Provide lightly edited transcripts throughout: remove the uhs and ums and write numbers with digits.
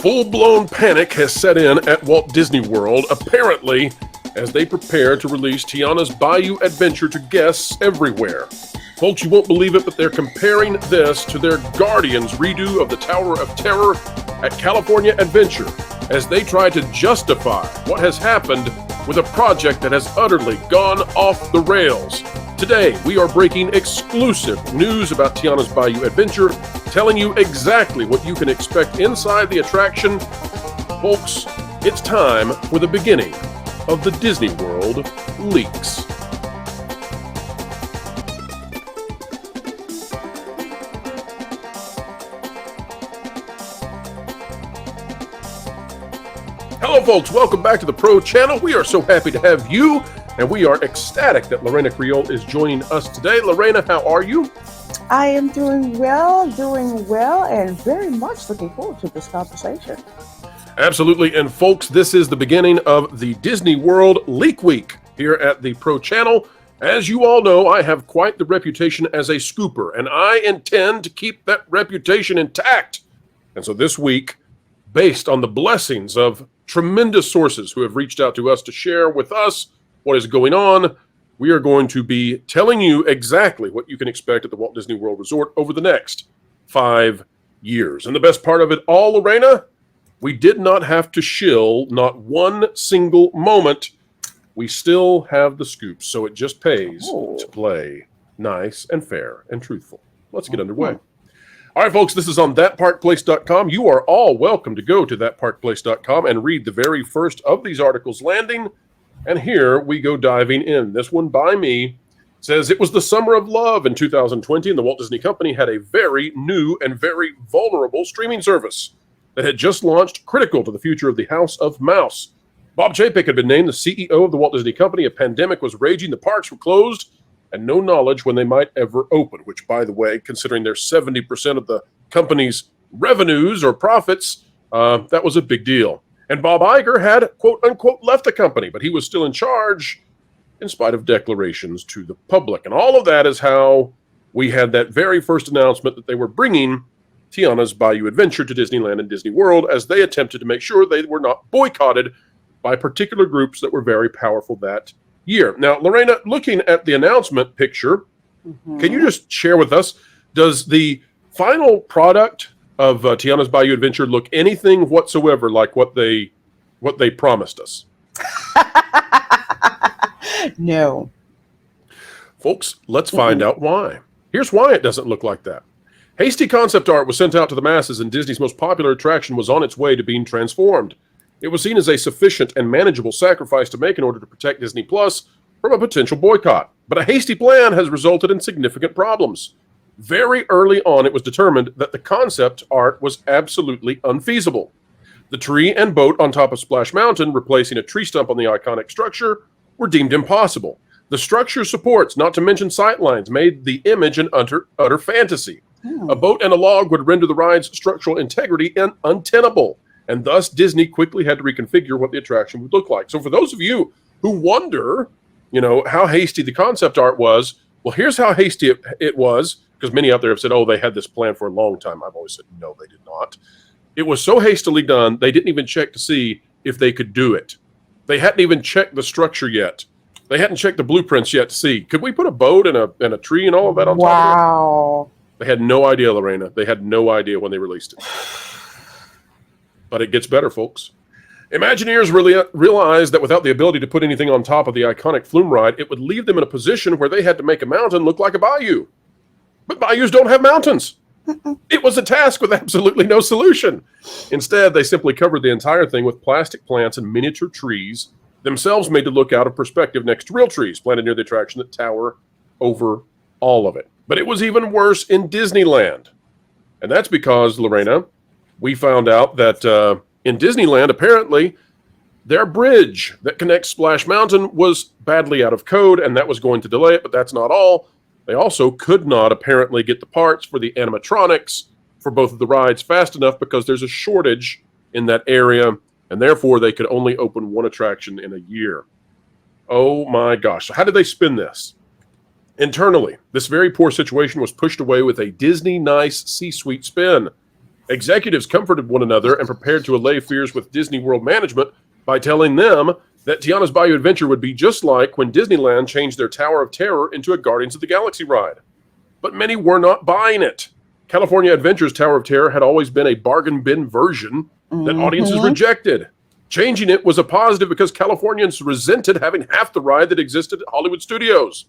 Full-blown panic has set in at Walt Disney World, apparently, as they prepare to release Tiana's Bayou adventure to guests everywhere. Folks, you won't believe it, but they're comparing this to their Guardians redo of the Tower of Terror at California Adventure, as they try to justify what has happened with a project that has utterly gone off the rails. Today, we are breaking exclusive news about Tiana's Bayou adventure, telling you exactly what you can expect inside the attraction. Folks, it's time for the beginning of the Disney World leaks. Hello folks, welcome back to the Pro Channel. We are so happy to have you, and we are ecstatic that Lorena Creole is joining us today. Lorena, how are you? I am doing well, and very much looking forward to this conversation. Absolutely, and folks, this is the beginning of the Disney World Leak Week here at the Pro Channel. As you all know, I have quite the reputation as a scooper, and I intend to keep that reputation intact. And so this week, based on the blessings of tremendous sources who have reached out to us to share with us what is going on, we are going to be telling you exactly what you can expect at the Walt Disney World Resort over the next 5 years. And the best part of it all, Lorena, we did not have to shill not one single moment. We still have the scoops, so it just pays to play nice and fair and truthful. Let's get underway. All right, folks, this is on thatparkplace.com. You are all welcome to go to thatparkplace.com and read the very first of these articles landing. And here we go diving in. This one by me says, it was the summer of love in 2020, and the Walt Disney Company had a very new and very vulnerable streaming service that had just launched, critical to the future of the House of Mouse. Bob Chapek had been named the CEO of the Walt Disney Company. A pandemic was raging, the parks were closed, and no knowledge when they might ever open, which, by the way, considering they're 70% of the company's revenues or profits, that was a big deal. And Bob Iger had, quote-unquote, left the company, but he was still in charge in spite of declarations to the public. And all of that is how we had that very first announcement that they were bringing Tiana's Bayou Adventure to Disneyland and Disney World, as they attempted to make sure they were not boycotted by particular groups that were very powerful that year. Now, Lorena, looking at the announcement picture, can you just share with us, does the final product of Tiana's Bayou Adventure look anything whatsoever like what they promised us? No. Folks, let's find out why. Here's why it doesn't look like that. Hasty concept art was sent out to the masses, and Disney's most popular attraction was on its way to being transformed. It was seen as a sufficient and manageable sacrifice to make in order to protect Disney Plus from a potential boycott. But a hasty plan has resulted in significant problems. Very early on, it was determined that the concept art was absolutely unfeasible. The tree and boat on top of Splash Mountain, replacing a tree stump on the iconic structure, were deemed impossible. The structure supports, not to mention sightlines, made the image an utter fantasy. A boat and a log would render the ride's structural integrity untenable, and thus Disney quickly had to reconfigure what the attraction would look like. So for those of you who wonder, how hasty the concept art was, well, here's how hasty it was, because many out there have said, oh, they had this plan for a long time. I've always said, no, they did not. It was so hastily done, they didn't even check to see if they could do it. They hadn't even checked the structure yet. They hadn't checked the blueprints yet to see, could we put a boat and a tree and all of that on top of it? Wow. They had no idea, Lorena. They had no idea when they released it. But it gets better, folks. Imagineers really realized that without the ability to put anything on top of the iconic flume ride, it would leave them in a position where they had to make a mountain look like a bayou. But bayous don't have mountains. It was a task with absolutely no solution. Instead, they simply covered the entire thing with plastic plants and miniature trees, themselves made to look out of perspective next to real trees planted near the attraction that tower over all of it. But it was even worse in Disneyland. And that's because, Lorena, we found out that in Disneyland, apparently, their bridge that connects Splash Mountain was badly out of code, and that was going to delay it, but that's not all. They also could not apparently get the parts for the animatronics for both of the rides fast enough because there's a shortage in that area, and therefore they could only open one attraction in a year. Oh my gosh. So how did they spin this? Internally, this very poor situation was pushed away with a Disney nice C-suite spin. Executives comforted one another and prepared to allay fears with Disney World management by telling them that Tiana's Bayou Adventure would be just like when Disneyland changed their Tower of Terror into a Guardians of the Galaxy ride. But many were not buying it. California Adventure's Tower of Terror had always been a bargain bin version that audiences rejected. Changing it was a positive because Californians resented having half the ride that existed at Hollywood Studios.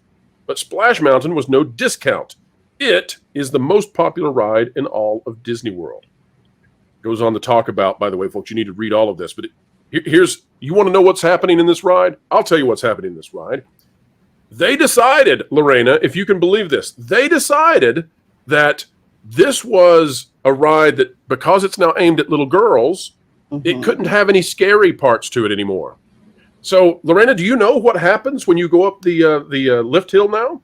But Splash Mountain was no discount. It is the most popular ride in all of Disney World. Goes on to talk about, by the way, folks, you need to read all of this, but here's, you want to know what's happening in this ride? I'll tell you what's happening in this ride. They decided, Lorena, if you can believe this, they decided that this was a ride that, because it's now aimed at little girls, it couldn't have any scary parts to it anymore. So, Lorena, do you know what happens when you go up the lift hill now?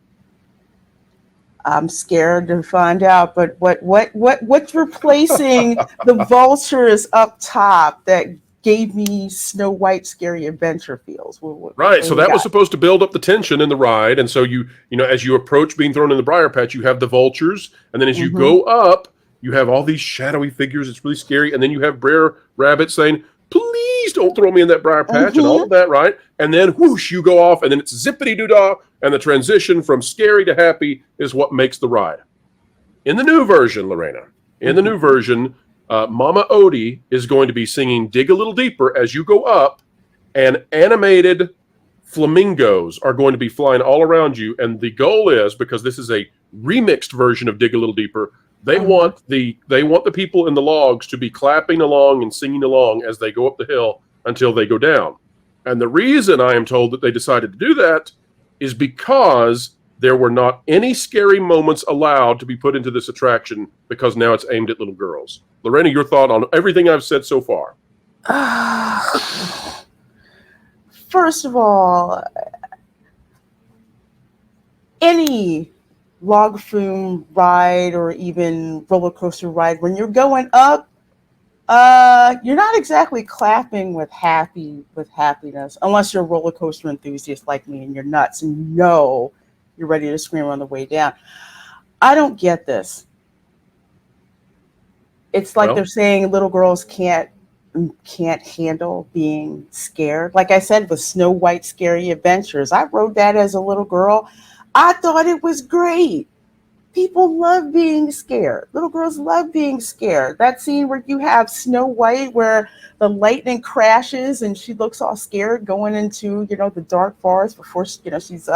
I'm scared to find out, but what's replacing the vultures up top that gave me Snow White Scary Adventure feels? Right, so that was supposed to build up the tension in the ride, and so you know, as you approach being thrown in the briar patch, you have the vultures, and then as you go up, you have all these shadowy figures. It's really scary, and then you have Brer Rabbit saying, "Please don't throw me in that briar patch," and all of that, right? And then whoosh, you go off, and then it's zippity-doo-dah, and the transition from scary to happy is what makes the ride. In the new version, Lorena, in the new version, Mama Odie is going to be singing Dig a Little Deeper as you go up, and animated flamingos are going to be flying all around you. And the goal is, because this is a remixed version of Dig a Little Deeper, they want the people in the logs to be clapping along and singing along as they go up the hill until they go down. And the reason I am told that they decided to do that is because there were not any scary moments allowed to be put into this attraction, because now it's aimed at little girls. Lorena, your thought on everything I've said so far? First of all, any log flume ride or even roller coaster ride, when you're going up, you're not exactly clapping with happiness, unless you're a roller coaster enthusiast like me and you're nuts and you know you're ready to scream on the way down. I don't get this. It's like they're saying little girls can't handle being scared. Like I said, with Snow White Scary Adventures, I rode that as a little girl. I thought it was great. People love being scared. Little girls love being scared. That scene where you have Snow White, where the lightning crashes and she looks all scared going into, the dark forest before, she's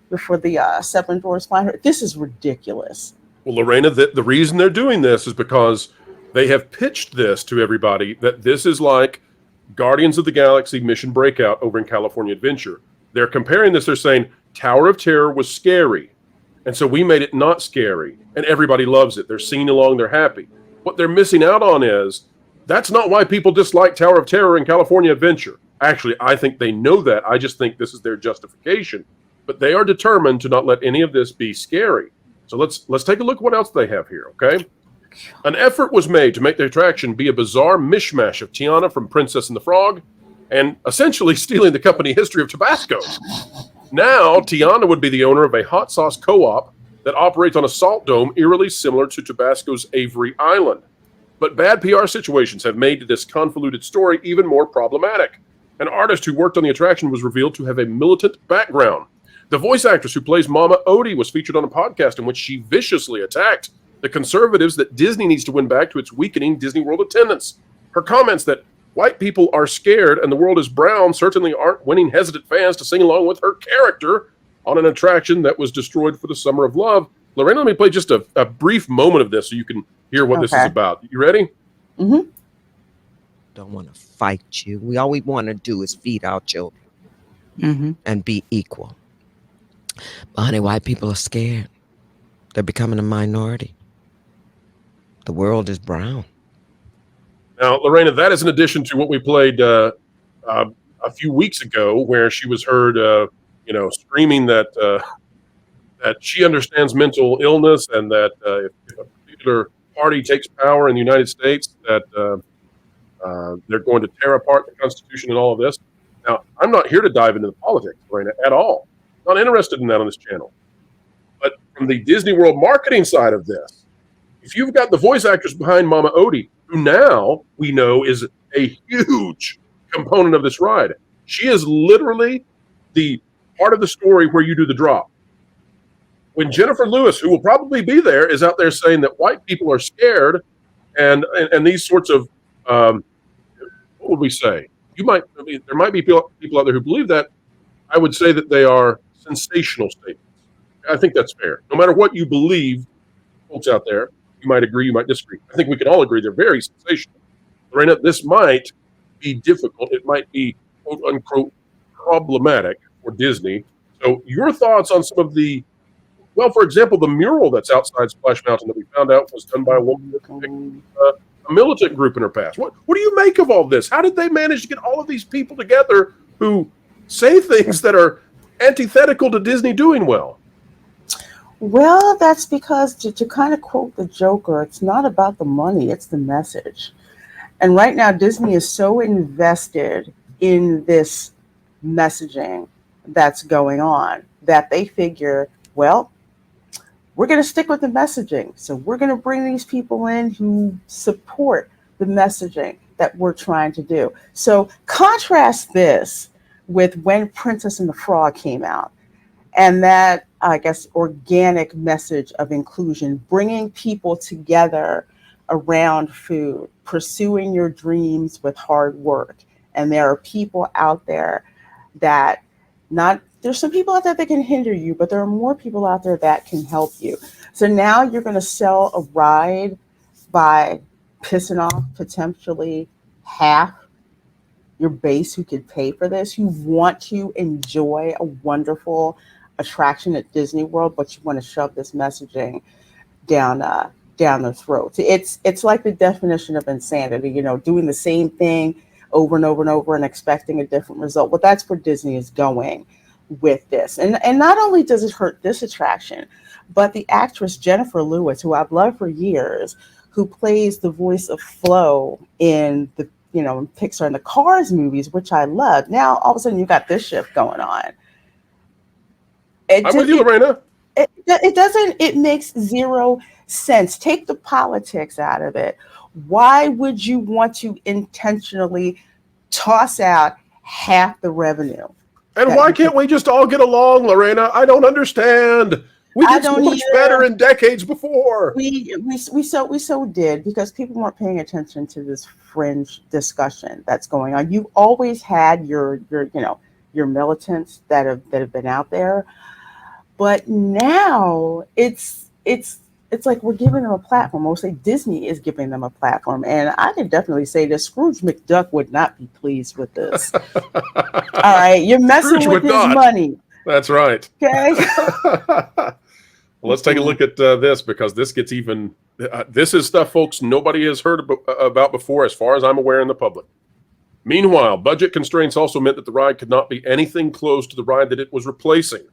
before the seven doors find her. This is ridiculous. Well, Lorena, the reason they're doing this is because they have pitched this to everybody, that this is like Guardians of the Galaxy Mission Breakout over in California Adventure. They're comparing this. They're saying Tower of Terror was scary, and so we made it not scary, and everybody loves it. They're singing along. They're happy. What they're missing out on is that's not why people dislike Tower of Terror in California Adventure. Actually, I think they know that. I just think this is their justification. But they are determined to not let any of this be scary. So let's take a look at what else they have here, okay? An effort was made to make the attraction be a bizarre mishmash of Tiana from Princess and the Frog, and essentially stealing the company history of Tabasco. Now, Tiana would be the owner of a hot sauce co-op that operates on a salt dome eerily similar to Tabasco's Avery Island. But bad PR situations have made this convoluted story even more problematic. An artist who worked on the attraction was revealed to have a militant background. The voice actress who plays Mama Odie was featured on a podcast in which she viciously attacked the conservatives that Disney needs to win back to its weakening Disney World attendance. Her comments that white people are scared and the world is brown certainly aren't winning hesitant fans to sing along with her character on an attraction that was destroyed for the Summer of Love. Lorena, let me play just a brief moment of this so you can hear what this is about. You ready? Don't want to fight you. All we want to do is feed our children and be equal. But honey, white people are scared. They're becoming a minority. The world is brown. Now, Lorena, that is in addition to what we played a few weeks ago, where she was heard, screaming that she understands mental illness, and that if a particular party takes power in the United States, that they're going to tear apart the Constitution and all of this. Now, I'm not here to dive into the politics, Lorena, at all. Not interested in that on this channel. But from the Disney World marketing side of this, if you've got the voice actress behind Mama Odie, who now we know is a huge component of this ride, she is literally the part of the story where you do the drop. When Jennifer Lewis, who will probably be there, is out there saying that white people are scared, and these sorts of what would we say? There might be people out there who believe that. I would say that they are sensational statements. I think that's fair. No matter what you believe, folks out there, you might agree, you might disagree. I think we can all agree they're very sensational. Lorena, this might be difficult. It might be quote unquote problematic for Disney. So your thoughts on some of the, well, for example, the mural that's outside Splash Mountain that we found out was done by a woman with a militant group in her past. What do you make of all this? How did they manage to get all of these people together who say things that are antithetical to Disney doing well? Well, that's because, to kind of quote the Joker, it's not about the money, it's the message. And right now, Disney is so invested in this messaging that's going on that they figure, well, we're going to stick with the messaging. So we're going to bring these people in who support the messaging that we're trying to do. So contrast this with when Princess and the Frog came out, and that, I guess, organic message of inclusion, bringing people together around food, pursuing your dreams with hard work. And there are people out there that there's some people out there that can hinder you, but there are more people out there that can help you. So now you're going to sell a ride by pissing off potentially half your base who could pay for this, who want to enjoy a wonderful attraction at Disney World, but you want to shove this messaging down their throats. It's like the definition of insanity, doing the same thing over and over and over and expecting a different result. Well, that's where Disney is going with this. And not only does it hurt this attraction, but the actress Jennifer Lewis, who I've loved for years, who plays the voice of Flo in the Pixar and the Cars movies, which I love. Now all of a sudden you got this shift going on. I'm with you, Lorena. It makes zero sense. Take the politics out of it. Why would you want to intentionally toss out half the revenue? And why can't we just all get along, Lorena? I don't understand. We did so much better in decades before. We so did, because people weren't paying attention to this fringe discussion that's going on. You always had your militants that have been out there, but now it's like we're giving them a platform. We'll say Disney is giving them a platform, and I can definitely say that Scrooge McDuck would not be pleased with this. All right, you're messing with his money. That's right. Okay. Well, let's take a look at this, because this gets even. This is stuff, folks, nobody has heard about before, as far as I'm aware, in the public. Meanwhile, budget constraints also meant that the ride could not be anything close to the ride that it was replacing.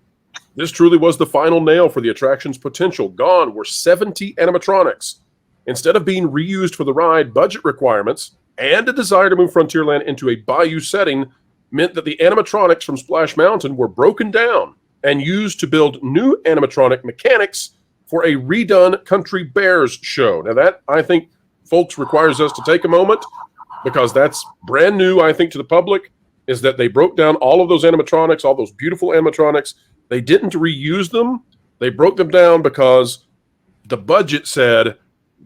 This truly was the final nail for the attraction's potential. Gone were 70 animatronics. Instead of being reused for the ride, budget requirements and a desire to move Frontierland into a Bayou setting meant that the animatronics from Splash Mountain were broken down and used to build new animatronic mechanics for a redone Country Bears show. Now that, I think, folks, requires us to take a moment, because that's brand new, I think, to the public, is that they broke down all of those animatronics, all those beautiful animatronics. They didn't reuse them. They broke them down because the budget said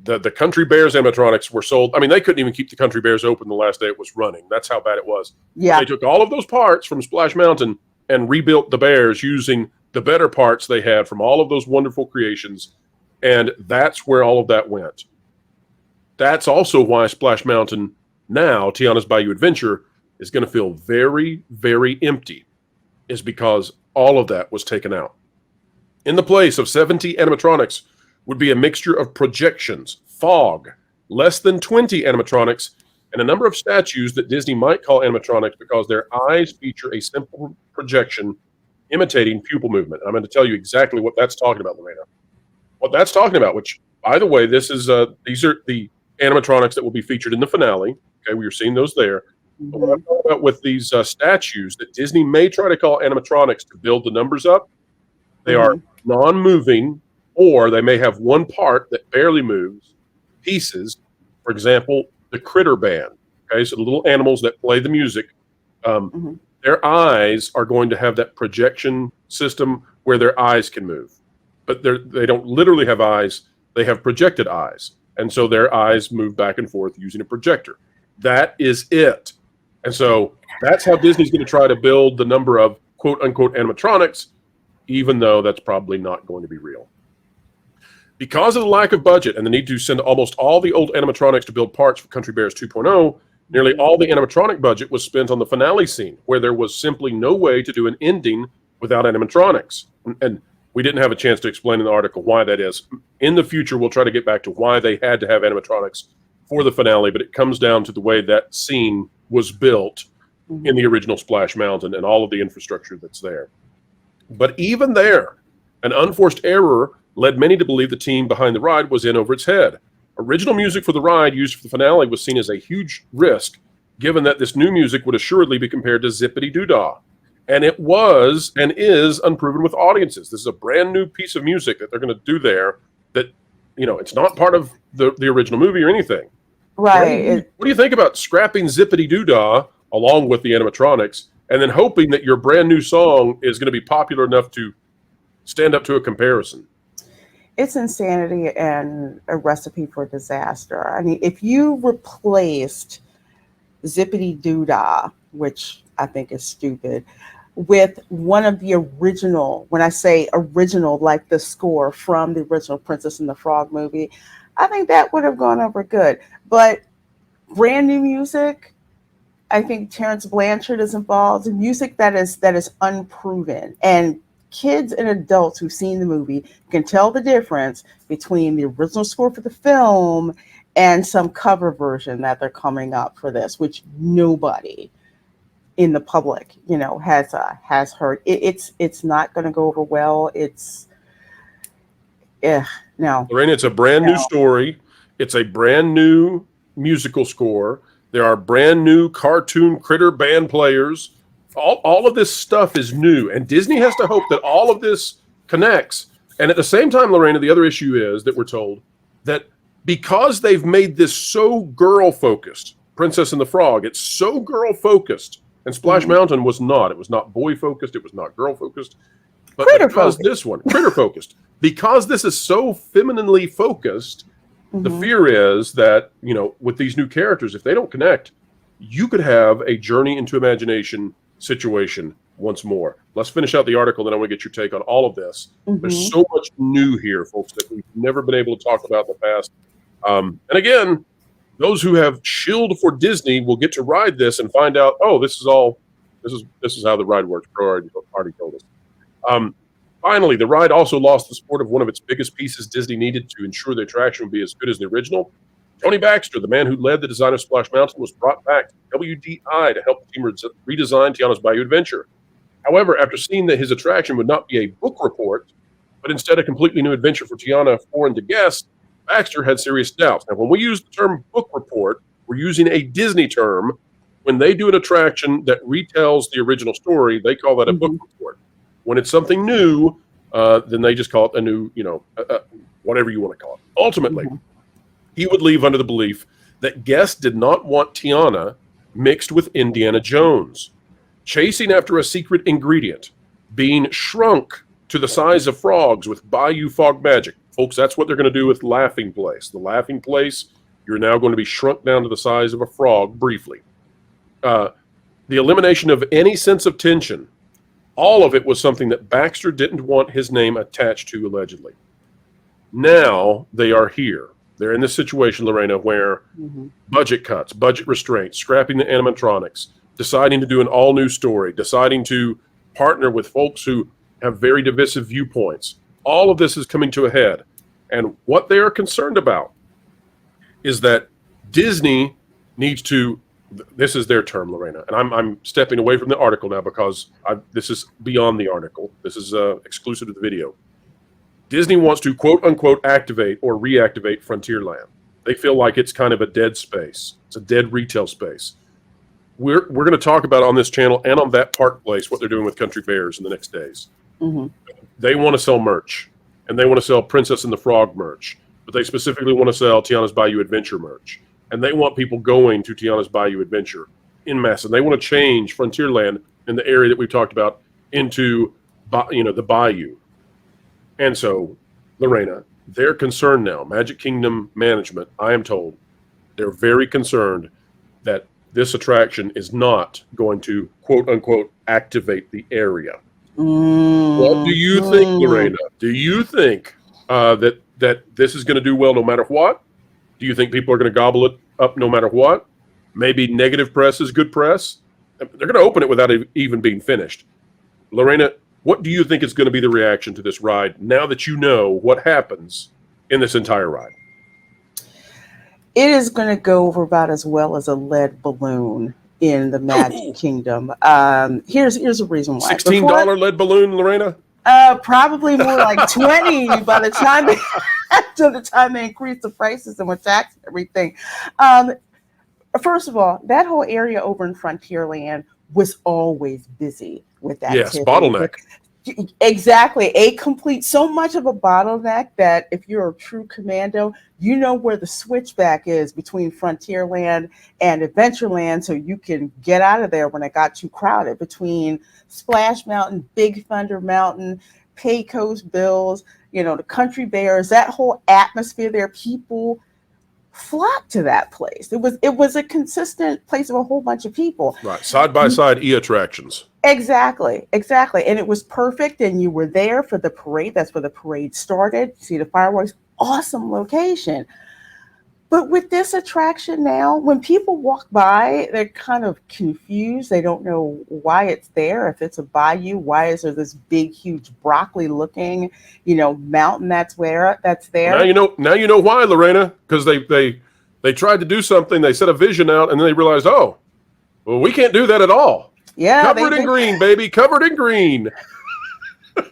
that the Country Bears animatronics were sold. I mean, they couldn't even keep the Country Bears open the last day it was running. That's how bad it was. Yeah. They took all of those parts from Splash Mountain and rebuilt the Bears using the better parts they had from all of those wonderful creations. And that's where all of that went. That's also why Splash Mountain now, Tiana's Bayou Adventure, is going to feel very, very empty, is because all of that was taken out. In the place of 70 animatronics would be a mixture of projections, fog, less than 20 animatronics, and a number of statues that Disney might call animatronics because their eyes feature a simple projection imitating pupil movement. I'm going to tell you exactly what that's talking about, Lorena. What that's talking about, which, by the way, these are the animatronics that will be featured in the finale. Okay, we are seeing those there. Mm-hmm. But what I'm talking about with these statues that Disney may try to call animatronics to build the numbers up, they are non-moving or they may have one part that barely moves, pieces. For example, the critter band. Okay, so the little animals that play the music, their eyes are going to have that projection system where their eyes can move, but they don't literally have eyes. They have projected eyes, and so their eyes move back and forth using a projector. That is it. And so that's how Disney's going to try to build the number of quote unquote animatronics, even though that's probably not going to be real. Because of the lack of budget and the need to send almost all the old animatronics to build parts for Country Bears 2.0, nearly all the animatronic budget was spent on the finale scene, where there was simply no way to do an ending without animatronics. And we didn't have a chance to explain in the article why that is. In the future, we'll try to get back to why they had to have animatronics for the finale, but it comes down to the way that scene was built in the original Splash Mountain and all of the infrastructure that's there. But even there, an unforced error led many to believe the team behind the ride was in over its head. Original music for the ride used for the finale was seen as a huge risk, given that this new music would assuredly be compared to Zippity Doo-Dah. And it was and is unproven with audiences. This is a brand new piece of music that they're going to do there that, you know, it's not part of the original movie or anything. Right. What do you think about scrapping Zippity Doo-Dah along with the animatronics and then hoping that your brand new song is going to be popular enough to stand up to a comparison? It's insanity and a recipe for disaster. I mean, if you replaced Zippity Doo-Dah, which I think is stupid, with one of the original, when I say original, like the score from the original Princess and the Frog movie, I think that would have gone over good. But brand new music, I think Terrence Blanchard is involved in music that is unproven. And kids and adults who've seen the movie can tell the difference between the original score for the film and some cover version that they're coming up for this, which nobody in the public, you know, has heard. It's not going to go over well. No. Lorraine, it's a brand new story. It's a brand new musical score. There are brand new cartoon critter band players. All of this stuff is new, and Disney has to hope that all of this connects. And at the same time, Lorena, the other issue is that we're told that because they've made this so girl-focused, Princess and the Frog, it's so girl-focused, and Splash Mountain was not. It was not boy-focused. It was not girl-focused. But because this one, critter-focused, because this is so femininely focused, the fear is that, you know, with these new characters, if they don't connect, you could have a journey into imagination situation once more. Let's finish out the article, then I want to get your take on all of this. There's so much new here, folks, that we've never been able to talk about in the past. And again, those who have shilled for Disney will get to ride this and find out, oh, this is how the ride works. Pro already told us. Finally, the ride also lost the support of one of its biggest pieces Disney needed to ensure the attraction would be as good as the original. Tony Baxter, the man who led the design of Splash Mountain, was brought back to WDI to help the team redesign Tiana's Bayou adventure. However, after seeing that his attraction would not be a book report, but instead a completely new adventure for Tiana, foreign to guests, Baxter had serious doubts. Now, when we use the term book report, we're using a Disney term. When they do an attraction that retells the original story, they call that a book report. When it's something new, then they just call it a new, whatever you want to call it. Ultimately, he would leave under the belief that guests did not want Tiana mixed with Indiana Jones, chasing after a secret ingredient, being shrunk to the size of frogs with Bayou fog magic. Folks, that's what they're going to do with Laughing Place. The Laughing Place, you're now going to be shrunk down to the size of a frog briefly. The elimination of any sense of tension, all of it was something that Baxter didn't want his name attached to, allegedly. Now they are here. They're in this situation, Lorena, where budget cuts, budget restraints, scrapping the animatronics, deciding to do an all-new story, deciding to partner with folks who have very divisive viewpoints. All of this is coming to a head. And what they are concerned about is that Disney needs to, this is their term, Lorena, and I'm stepping away from the article now because this is beyond the article. This is exclusive to the video. Disney wants to, quote unquote, activate or reactivate Frontierland. They feel like it's kind of a dead space. It's a dead retail space. We're going to talk about on this channel and on that Park Place what they're doing with Country Bears in the next days. They want to sell merch. and they want to sell Princess and the Frog merch, but they specifically want to sell Tiana's Bayou Adventure merch, and they want people going to Tiana's Bayou Adventure in mass, and they want to change Frontierland in the area that we've talked about into, the Bayou. And so, Lorena, they're concerned now. Magic Kingdom management, I am told, they're very concerned that this attraction is not going to, quote unquote, activate the area. What do you think, Lorena? Do you think that this is going to do well no matter what? Do you think people are going to gobble it up no matter what? Maybe negative press is good press? They're going to open it without even being finished. Lorena, what do you think is going to be the reaction to this ride now that you know what happens in this entire ride? It is going to go over about as well as a lead balloon in the Magic Kingdom. Here's a reason why. $16 lead balloon, Lorena? Probably more like 20 by the time they increase the prices and with tax and everything. First of all, that whole area over in Frontierland was always busy with that. Yes, bottleneck. Exactly. So much of a bottleneck that if you're a true commando, you know where the switchback is between Frontierland and Adventureland, so you can get out of there when it got too crowded between Splash Mountain, Big Thunder Mountain, Pecos Bills, the Country Bears, that whole atmosphere there. People flocked to that place. It was a consistent place of a whole bunch of people. Right, side by side attractions. Exactly. And it was perfect. And you were there for the parade. That's where the parade started. See the fireworks. Awesome location. But with this attraction now, when people walk by, they're kind of confused. They don't know why it's there. If it's a bayou, why is there this big, huge broccoli-looking, mountain that's there? Now you know why, Lorena. Because they tried to do something. They set a vision out, and then they realized, we can't do that at all. Yeah, covered in green, baby. Covered in green.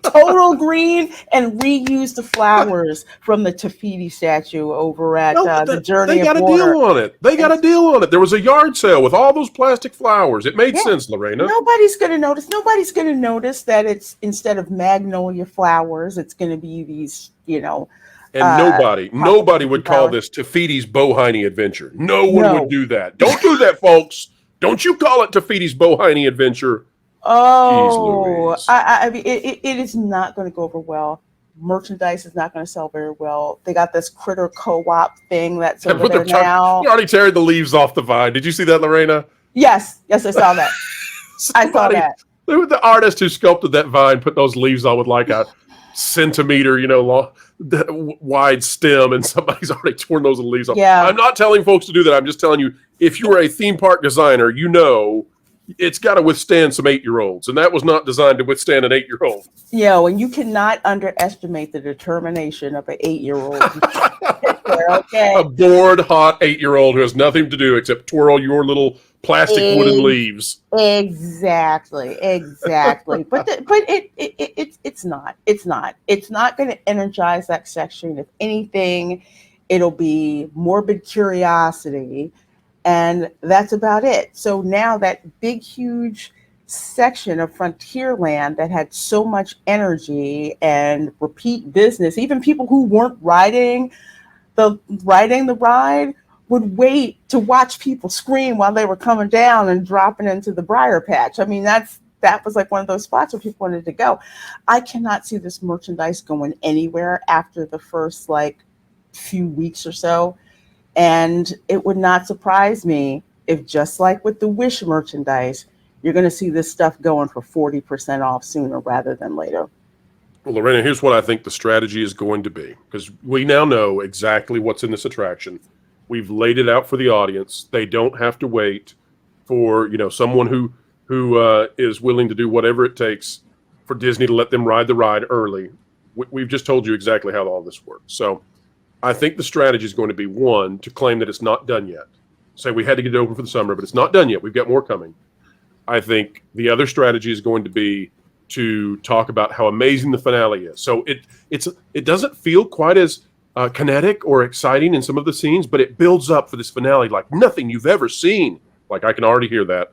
Total green, and reuse the flowers from the Tafiti statue over at the Journey of Water. They got a deal on it. There was a yard sale with all those plastic flowers. It made sense, Lorena. Nobody's going to notice. Nobody's going to notice that it's, instead of magnolia flowers, it's going to be these, And nobody would call this Tafiti's Bohiny Adventure. No one would do that. Don't do that, folks. Don't you call it Tafiti's Bohiny Adventure. Oh, I mean, it is not going to go over well. Merchandise is not going to sell very well. They got this critter co-op thing that's over there now. You already teared the leaves off the vine. Did you see that, Lorena? Yes, I saw that. I saw that. The artist who sculpted that vine put those leaves on with like a centimeter, long, wide stem, and somebody's already torn those leaves off. Yeah. I'm not telling folks to do that. I'm just telling you, if you are a theme park designer, it's got to withstand some 8-year-olds, and that was not designed to withstand an 8-year-old. And you cannot underestimate the determination of an 8-year-old. Okay. A bored, hot 8-year-old who has nothing to do except twirl your little plastic wooden leaves. Exactly. But it's not going to energize that section. If anything, it'll be morbid curiosity. And that's about it. So now that big, huge section of Frontierland that had so much energy and repeat business, even people who weren't riding the ride would wait to watch people scream while they were coming down and dropping into the briar patch. I mean, that was like one of those spots where people wanted to go. I cannot see this merchandise going anywhere after the first few weeks or so. And it would not surprise me if, just like with the Wish merchandise, you're going to see this stuff going for 40% off sooner rather than later. Well, Lorena, here's what I think the strategy is going to be, because we now know exactly what's in this attraction. We've laid it out for the audience. They don't have to wait for someone who is willing to do whatever it takes for Disney to let them ride the ride early. We've just told you exactly how all this works. So I think the strategy is going to be, one, to claim that it's not done yet. Say we had to get it open for the summer, but it's not done yet. We've got more coming. I think the other strategy is going to be to talk about how amazing the finale is. So it doesn't feel quite as kinetic or exciting in some of the scenes, but it builds up for this finale like nothing you've ever seen. Like, I can already hear that.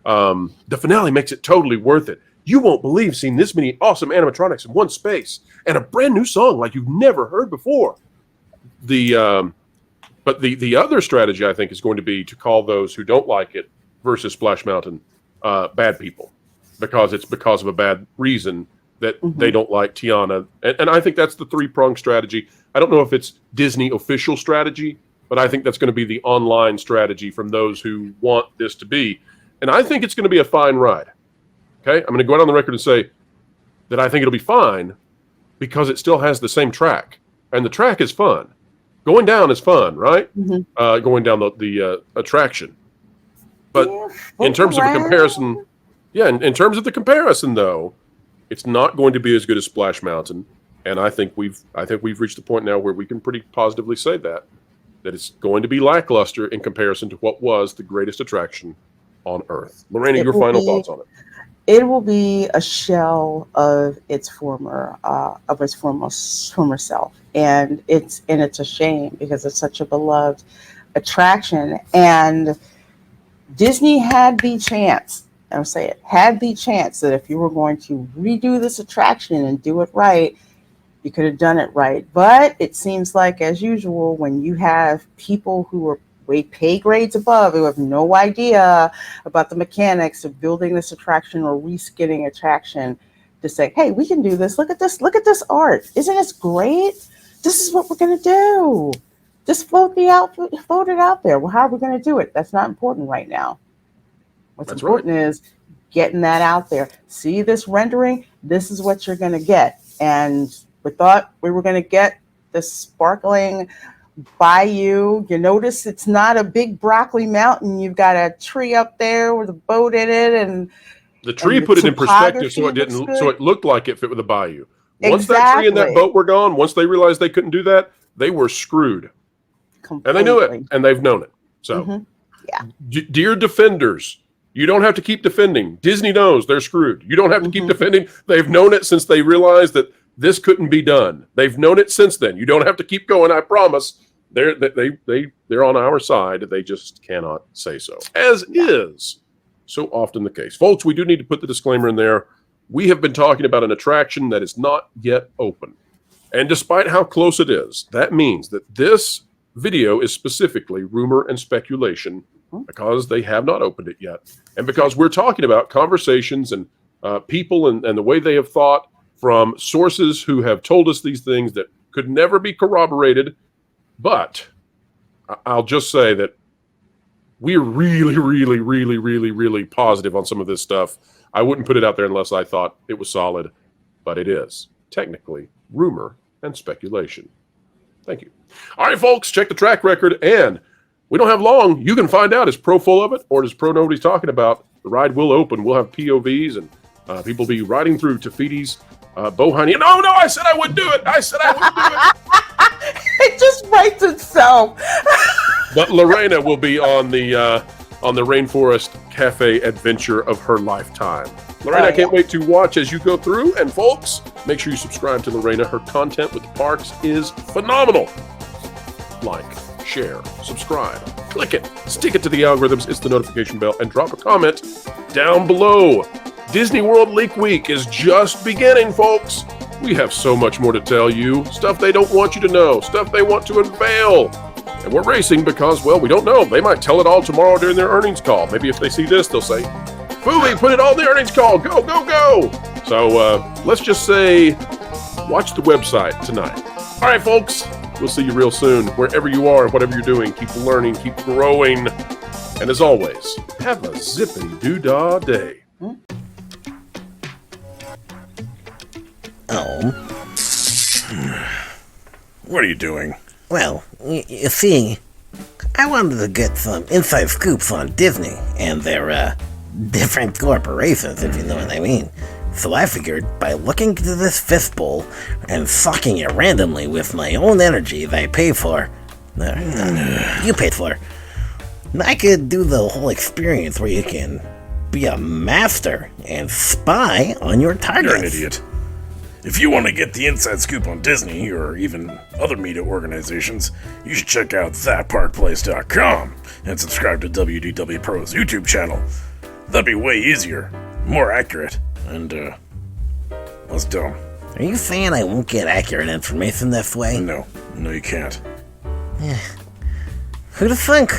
The finale makes it totally worth it. You won't believe seeing this many awesome animatronics in one space and a brand new song like you've never heard before. But the other strategy, I think, is going to be to call those who don't like it versus Splash Mountain bad people, because it's because of a bad reason that they don't like Tiana. And I think that's the three-pronged strategy. I don't know if it's Disney official strategy, but I think that's going to be the online strategy from those who want this to be. And I think it's going to be a fine ride. Okay? I'm going to go out on the record and say that I think it'll be fine because it still has the same track. And the track is fun. Going down is fun, right? Going down the attraction. But in terms of a comparison, in terms of the comparison, though, it's not going to be as good as Splash Mountain. And I think we've reached the point now where we can pretty positively say that it's going to be lackluster in comparison to what was the greatest attraction on Earth. Lorena, your final thoughts on it? It will be a shell of its former self, and it's a shame because it's such a beloved attraction. And Disney had the chance. I'll say it had the chance that if you were going to redo this attraction and do it right, you could have done it right. But it seems like, as usual, when you have people who are way pay grades above, who have no idea about the mechanics of building this attraction or reskinning attraction, to say, hey, we can do this. Look at this art. Isn't this great? This is what we're going to do. Just float it out there. Well, how are we going to do it? That's not important right now. What's important is getting that out there. See this rendering? This is what you're going to get. And we thought we were going to get this sparkling Bayou. You notice it's not a big broccoli mountain. You've got a tree up there with a boat in it, and the tree put it in perspective, so it looked like it fit with the bayou. Once that tree and that boat were gone, once they realized they couldn't do that, they were screwed. Completely. And they knew it, and they've known it. So, dear defenders, you don't have to keep defending. Disney knows they're screwed. You don't have to keep defending. They've known it since they realized that this couldn't be done. They've known it since then. You don't have to keep going. I promise. They're on our side. They just cannot say so, as is so often the case. Folks, we do need to put the disclaimer in there. We have been talking about an attraction that is not yet open. And despite how close it is, that means that this video is specifically rumor and speculation because they have not opened it yet. And because we're talking about conversations and people and the way they have thought from sources who have told us these things that could never be corroborated. But I'll just say that we're really, really, really, really, really positive on some of this stuff. I wouldn't put it out there unless I thought it was solid, but it is technically rumor and speculation. Thank you. All right, folks, check the track record, and we don't have long. You can find out, is Pro full of it, or does Pro know what he's talking about? The ride will open. We'll have POVs, and people be riding through Tafiti's Bohani. No, I said I wouldn't do it. It just writes itself. But Lorena will be on the Rainforest Cafe adventure of her lifetime. Lorena, I can't wait to watch as you go through. And folks, make sure you subscribe to Lorena. Her content with the parks is phenomenal. Like, share, subscribe, click it, stick it to the algorithms, it's the notification bell, and drop a comment down below. Disney World Leak Week is just beginning, folks. We have so much more to tell you. Stuff they don't want you to know. Stuff they want to unveil. And we're racing because, well, we don't know. They might tell it all tomorrow during their earnings call. Maybe if they see this, they'll say, Foobie, put it all in the earnings call. Go, go, go. So let's just say, watch the website tonight. All right, folks. We'll see you real soon. Wherever you are, whatever you're doing, keep learning, keep growing. And as always, have a zippity-doo-dah day. Oh. What are you doing? Well, you see, I wanted to get some inside scoops on Disney and their different corporations, if you know what I mean. So I figured by looking into this fistbowl and sucking it randomly with my own energy that I pay for, you paid for, I could do the whole experience where you can be a master and spy on your targets. You're an idiot. If you want to get the inside scoop on Disney, or even other media organizations, you should check out thatparkplace.com and subscribe to WDW Pro's YouTube channel. That'd be way easier, more accurate, and, that's dumb. Are you saying I won't get accurate information this way? No, you can't. Who'd have thunk?